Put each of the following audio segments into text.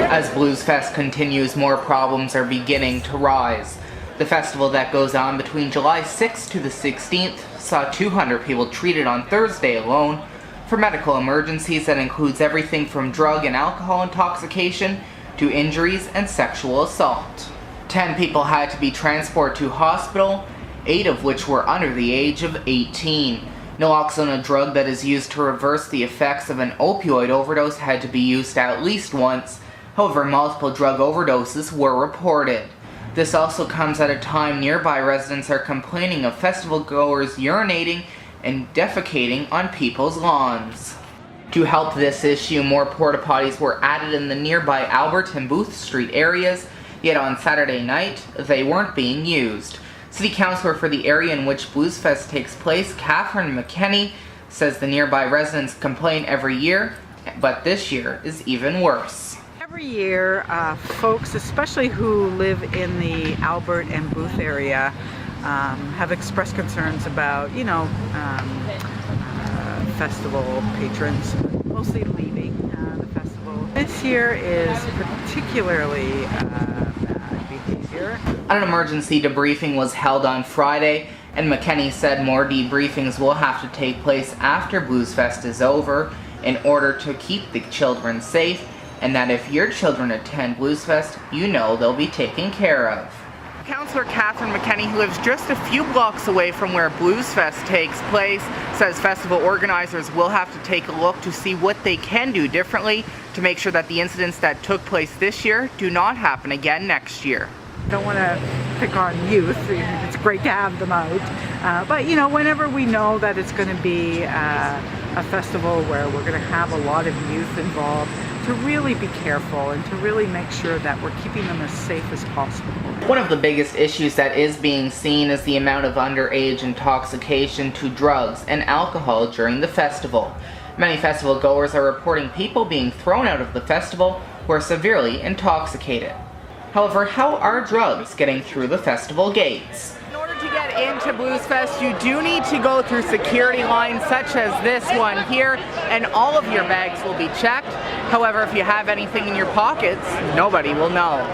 As Bluesfest continues, more problems are beginning to rise. The festival that goes on between July 6th to the 16th saw 200 people treated on Thursday alone for medical emergencies that includes everything from drug and alcohol intoxication to injuries and sexual assault. 10 people had to be transported to hospital, 8 of which were under the age of 18. Naloxone, a drug that is used to reverse the effects of an opioid overdose, had to be used at least once. However, multiple drug overdoses were reported. This also comes at a time nearby residents are complaining of festival goers urinating and defecating on people's lawns. To help this issue, more porta-potties were added in the nearby Albert and Booth Street areas, yet on Saturday night, they weren't being used. City Councillor for the area in which Bluesfest takes place, Catherine McKenney, says the nearby residents complain every year, but this year is even worse. Every year, folks, especially who live in the Albert and Booth area, have expressed concerns about, festival patrons mostly leaving the festival. This year is particularly bad behavior. An emergency debriefing was held on Friday, and McKenney said more debriefings will have to take place after Bluesfest is over in order to keep the children safe, and that if your children attend Bluesfest, you know they'll be taken care of. Councillor Catherine McKenney, who lives just a few blocks away from where Bluesfest takes place, says festival organizers will have to take a look to see what they can do differently to make sure that the incidents that took place this year do not happen again next year. I don't want to pick on youth. It's great to have them out, but whenever we know that it's going to be a festival where we're going to have a lot of youth involved, to really be careful and to really make sure that we're keeping them as safe as possible. One of the biggest issues that is being seen is the amount of underage intoxication to drugs and alcohol during the festival. Many festival goers are reporting people being thrown out of the festival who are severely intoxicated. However, how are drugs getting through the festival gates? In order to get into Bluesfest, you do need to go through security lines such as this one here, and all of your bags will be checked. However, if you have anything in your pockets, nobody will know.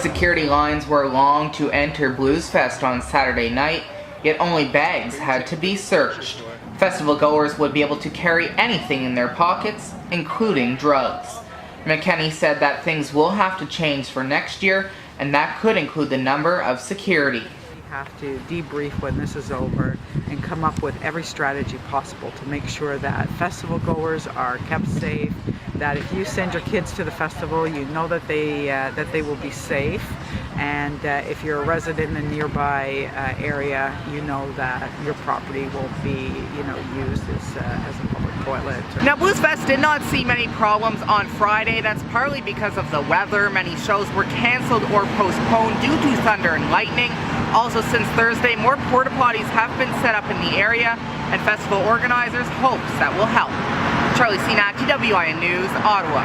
Security lines were long to enter Bluesfest on Saturday night, yet only bags had to be searched. Festival goers would be able to carry anything in their pockets, including drugs. McKenney said that things will have to change for next year, and that could include the number of security. We have to debrief when this is over and come up with every strategy possible to make sure that festival goers are kept safe, that if you send your kids to the festival, you know that they will be safe, and if you're a resident in a nearby area, you know that your property will be used as a public toilet. Now, Bluesfest did not see many problems on Friday. That's partly because of the weather. Many shows were canceled or postponed due to thunder and lightning. Also, since Thursday, more porta-potties have been set up in the area, and festival organizers hopes that will help. Charlie Cenac, TWIN News, Ottawa.